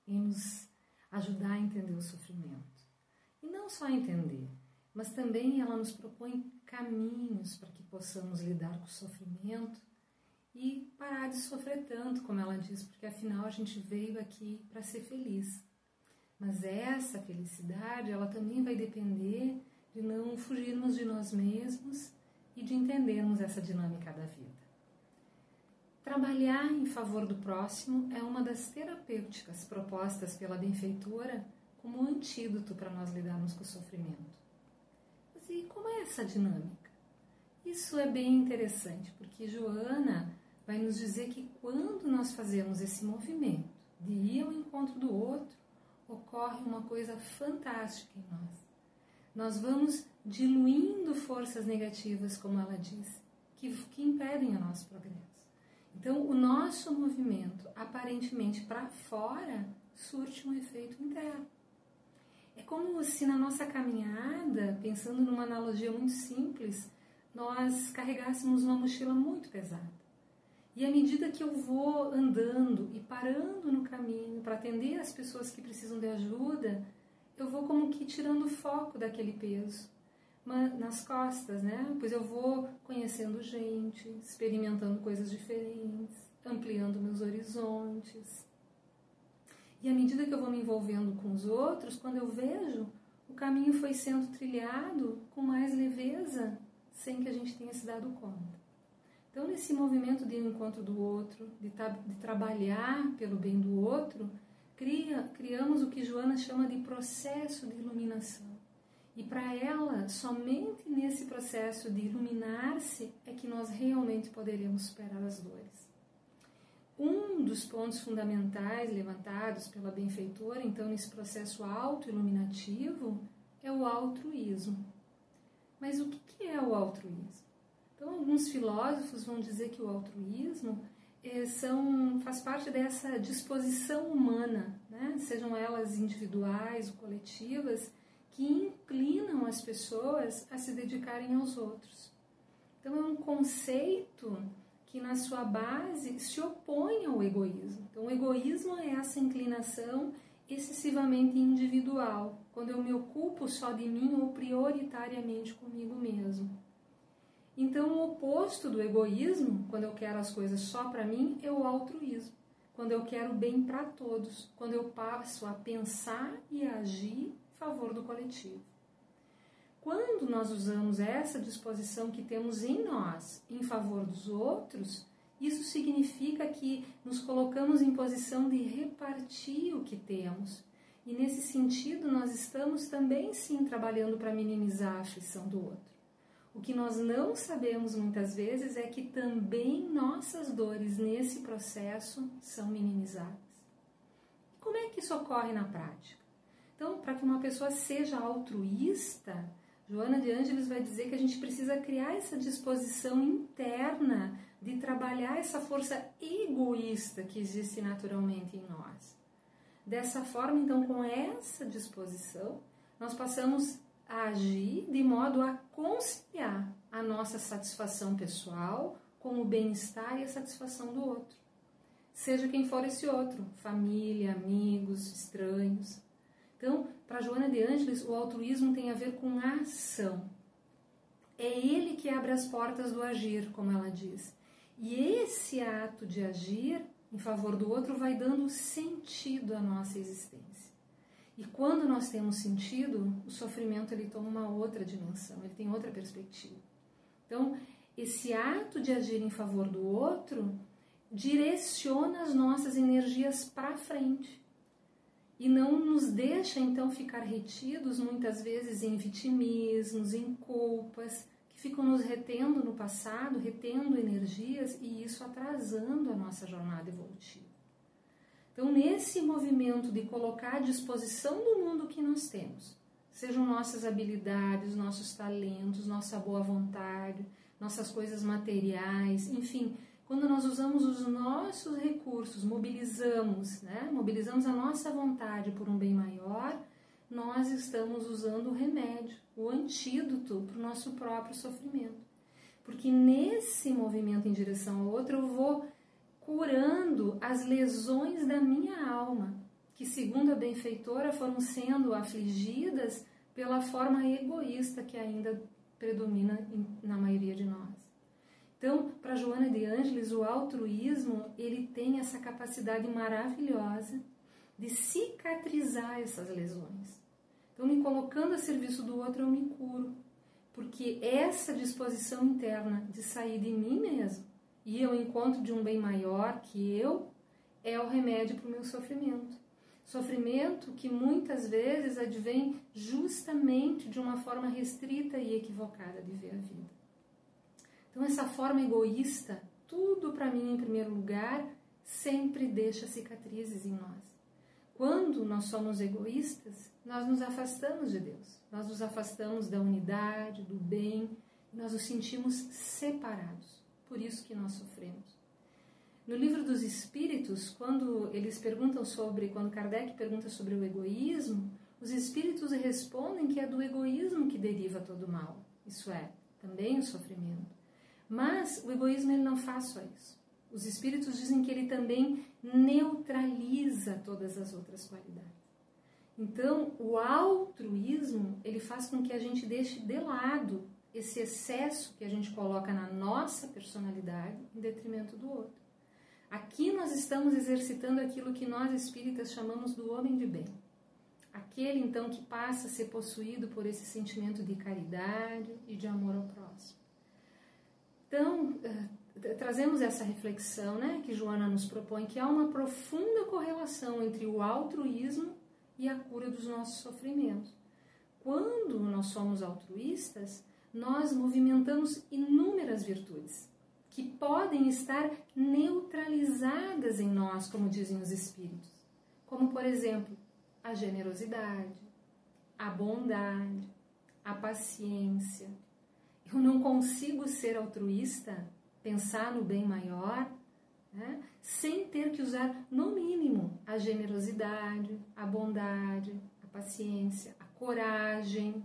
em nos ajudar a entender o sofrimento. E não só entender, mas também ela nos propõe caminhos para que possamos lidar com o sofrimento e parar de sofrer tanto, como ela diz, porque afinal a gente veio aqui para ser feliz. Mas essa felicidade, ela também vai depender de não fugirmos de nós mesmos e de entendermos essa dinâmica da vida. Trabalhar em favor do próximo é uma das terapêuticas propostas pela benfeitora como antídoto para nós lidarmos com o sofrimento. Mas e como é essa dinâmica? Isso é bem interessante, porque Joana vai nos dizer que quando nós fazemos esse movimento de ir ao encontro do outro, ocorre uma coisa fantástica em nós. Nós vamos diluindo forças negativas, como ela diz, que impedem o nosso progresso. Então, o nosso movimento, aparentemente para fora, surte um efeito interno. É como se na nossa caminhada, pensando numa analogia muito simples, nós carregássemos uma mochila muito pesada. E à medida que eu vou andando e parando no caminho para atender as pessoas que precisam de ajuda, eu vou como que tirando o foco daquele peso nas costas, né? Pois eu vou conhecendo gente, experimentando coisas diferentes, ampliando meus horizontes. E à medida que eu vou me envolvendo com os outros, quando eu vejo, o caminho foi sendo trilhado com mais leveza, sem que a gente tenha se dado conta. Então, nesse movimento de encontro do outro, de trabalhar pelo bem do outro, criamos o que Joana chama de processo de iluminação. E para ela, somente nesse processo de iluminar-se é que nós realmente poderemos superar as dores. Um dos pontos fundamentais levantados pela benfeitora, então, nesse processo auto-iluminativo, é o altruísmo. Mas o que é o altruísmo? Então, alguns filósofos vão dizer que o altruísmo faz parte dessa disposição humana, né? Sejam elas individuais ou coletivas, que inclinam as pessoas a se dedicarem aos outros. Então, é um conceito que, na sua base, se opõe ao egoísmo. Então, o egoísmo é essa inclinação excessivamente individual, quando eu me ocupo só de mim ou prioritariamente comigo mesmo. Então, o oposto do egoísmo, quando eu quero as coisas só para mim, é o altruísmo. Quando eu quero o bem para todos, quando eu passo a pensar e a agir em favor do coletivo. Quando nós usamos essa disposição que temos em nós em favor dos outros, isso significa que nos colocamos em posição de repartir o que temos. E nesse sentido, nós estamos também sim trabalhando para minimizar a aflição do outro. O que nós não sabemos muitas vezes é que também nossas dores nesse processo são minimizadas. Como é que isso ocorre na prática? Então, para que uma pessoa seja altruísta, Joana de Ângeles vai dizer que a gente precisa criar essa disposição interna de trabalhar essa força egoísta que existe naturalmente em nós. Dessa forma, então, com essa disposição, nós passamos a agir de modo a conciliar a nossa satisfação pessoal com o bem-estar e a satisfação do outro. Seja quem for esse outro, família, amigos, estranhos. Então, para Joana de Ângeles, o altruísmo tem a ver com a ação. É ele que abre as portas do agir, como ela diz. E esse ato de agir em favor do outro vai dando sentido à nossa existência. E quando nós temos sentido, o sofrimento ele toma uma outra dimensão, ele tem outra perspectiva. Então, esse ato de agir em favor do outro direciona as nossas energias para frente. E não nos deixa, então, ficar retidos, muitas vezes, em vitimismos, em culpas, que ficam nos retendo no passado, retendo energias e isso atrasando a nossa jornada evolutiva. Então, nesse movimento de colocar à disposição do mundo que nós temos, sejam nossas habilidades, nossos talentos, nossa boa vontade, nossas coisas materiais, enfim, quando nós usamos os nossos recursos, mobilizamos a nossa vontade por um bem maior, nós estamos usando o remédio, o antídoto para o nosso próprio sofrimento. Porque nesse movimento em direção ao outro, eu vou curando as lesões da minha alma. que, segundo a benfeitora, foram sendo afligidas pela forma egoísta que ainda predomina na maioria de nós. Então, para Joana de Ângeles, o altruísmo, ele tem essa capacidade maravilhosa de cicatrizar essas lesões. Então, me colocando a serviço do outro, eu me curo. Porque essa disposição interna de sair de mim mesmo e ir ao encontro de um bem maior que eu, é o remédio para o meu sofrimento. Sofrimento que muitas vezes advém justamente de uma forma restrita e equivocada de ver a vida. Então, essa forma egoísta, tudo para mim em primeiro lugar, sempre deixa cicatrizes em nós. Quando nós somos egoístas, nós nos afastamos de Deus. Nós nos afastamos da unidade, do bem, nós nos sentimos separados. Por isso que nós sofremos. No Livro dos Espíritos, quando Kardec pergunta sobre o egoísmo, os espíritos respondem que é do egoísmo que deriva todo o mal. Isso é, também o sofrimento. Mas o egoísmo ele não faz só isso. Os espíritos dizem que ele também neutraliza todas as outras qualidades. Então, o altruísmo, ele faz com que a gente deixe de lado esse excesso que a gente coloca na nossa personalidade em detrimento do outro. Aqui nós estamos exercitando aquilo que nós espíritas chamamos do homem de bem. Aquele, então, que passa a ser possuído por esse sentimento de caridade e de amor ao próximo. Então, trazemos essa reflexão, né, que Joana nos propõe, que há uma profunda correlação entre o altruísmo e a cura dos nossos sofrimentos. Quando nós somos altruístas, nós movimentamos inúmeras virtudes que podem estar neutralizadas em nós, como dizem os espíritos. Como, por exemplo, a generosidade, a bondade, a paciência. Eu não consigo ser altruísta, pensar no bem maior, né, sem ter que usar, no mínimo, a generosidade, a bondade, a paciência, a coragem.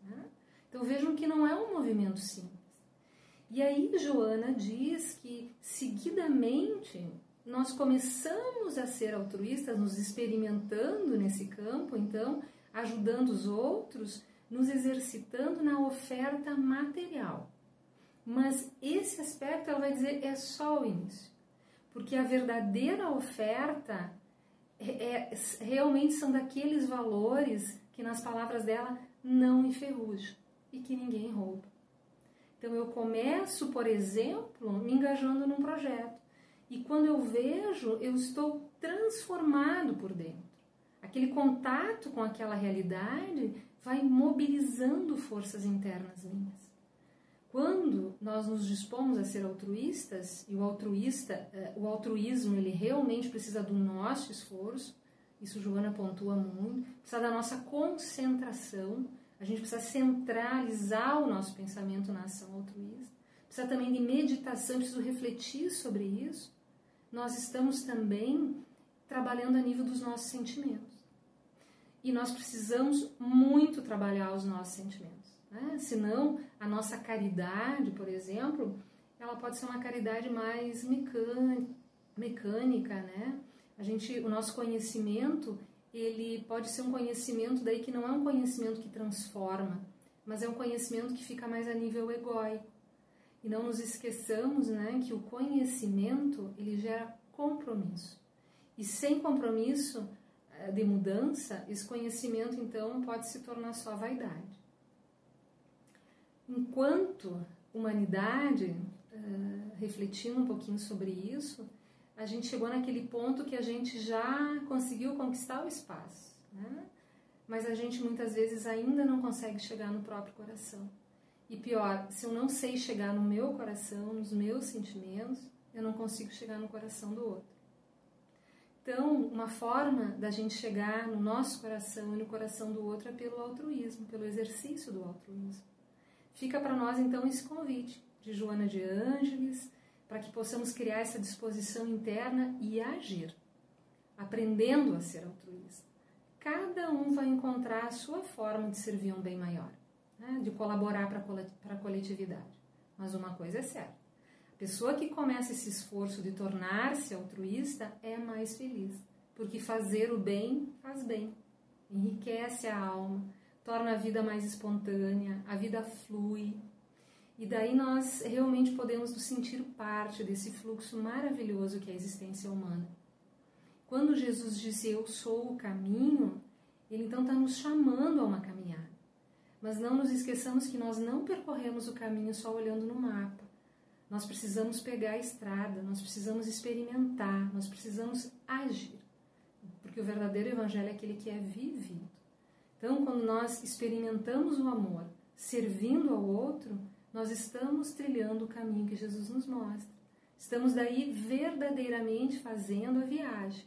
Né? Então vejam que não é um movimento simples. E aí Joana diz que, seguidamente, nós começamos a ser altruístas, nos experimentando nesse campo, então, ajudando os outros, nos exercitando na oferta material. Mas esse aspecto, ela vai dizer, é só o início. Porque a verdadeira oferta realmente são daqueles valores que, nas palavras dela, não enferrujam e que ninguém rouba. Então eu começo, por exemplo, me engajando num projeto. E quando eu vejo, eu estou transformado por dentro. Aquele contato com aquela realidade vai mobilizando forças internas minhas. Quando nós nos dispomos a ser altruístas, e o altruísmo ele realmente precisa do nosso esforço, isso Joana pontua muito, precisa da nossa concentração, a gente precisa centralizar o nosso pensamento na ação altruísta, precisa também de meditação, preciso refletir sobre isso. Nós estamos também trabalhando a nível dos nossos sentimentos. E nós precisamos muito trabalhar os nossos sentimentos. Né? Senão, a nossa caridade, por exemplo, ela pode ser uma caridade mais mecânica, né? O nosso conhecimento, ele pode ser um conhecimento daí que não é um conhecimento que transforma, mas é um conhecimento que fica mais a nível egóico. E não nos esqueçamos, né, que o conhecimento, ele gera compromisso. E sem compromisso de mudança, esse conhecimento, então, pode se tornar só vaidade. Enquanto humanidade, refletindo um pouquinho sobre isso, a gente chegou naquele ponto que a gente já conseguiu conquistar o espaço, né? Mas a gente muitas vezes ainda não consegue chegar no próprio coração. E pior, se eu não sei chegar no meu coração, nos meus sentimentos, eu não consigo chegar no coração do outro. Então, uma forma da gente chegar no nosso coração e no coração do outro é pelo altruísmo, pelo exercício do altruísmo. Fica para nós, então, esse convite de Joana de Ângeles, para que possamos criar essa disposição interna e agir, aprendendo a ser altruísta. Cada um vai encontrar a sua forma de servir um bem maior, né? De colaborar para a coletividade. Mas uma coisa é certa, a pessoa que começa esse esforço de tornar-se altruísta é mais feliz, porque fazer o bem faz bem, enriquece a alma, torna a vida mais espontânea, a vida flui. E daí nós realmente podemos nos sentir parte desse fluxo maravilhoso que é a existência humana. Quando Jesus diz eu sou o caminho, ele então está nos chamando a uma caminhada. Mas não nos esqueçamos que nós não percorremos o caminho só olhando no mapa. Nós precisamos pegar a estrada, nós precisamos experimentar, nós precisamos agir. Porque o verdadeiro evangelho é aquele que é vivido. Então, quando nós experimentamos o amor, servindo ao outro, nós estamos trilhando o caminho que Jesus nos mostra. Estamos daí verdadeiramente fazendo a viagem.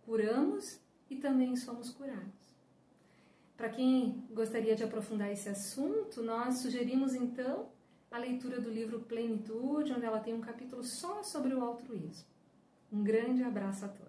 Curamos e também somos curados. Para quem gostaria de aprofundar esse assunto, nós sugerimos então a leitura do livro Plenitude, onde ela tem um capítulo só sobre o altruísmo. Um grande abraço a todos.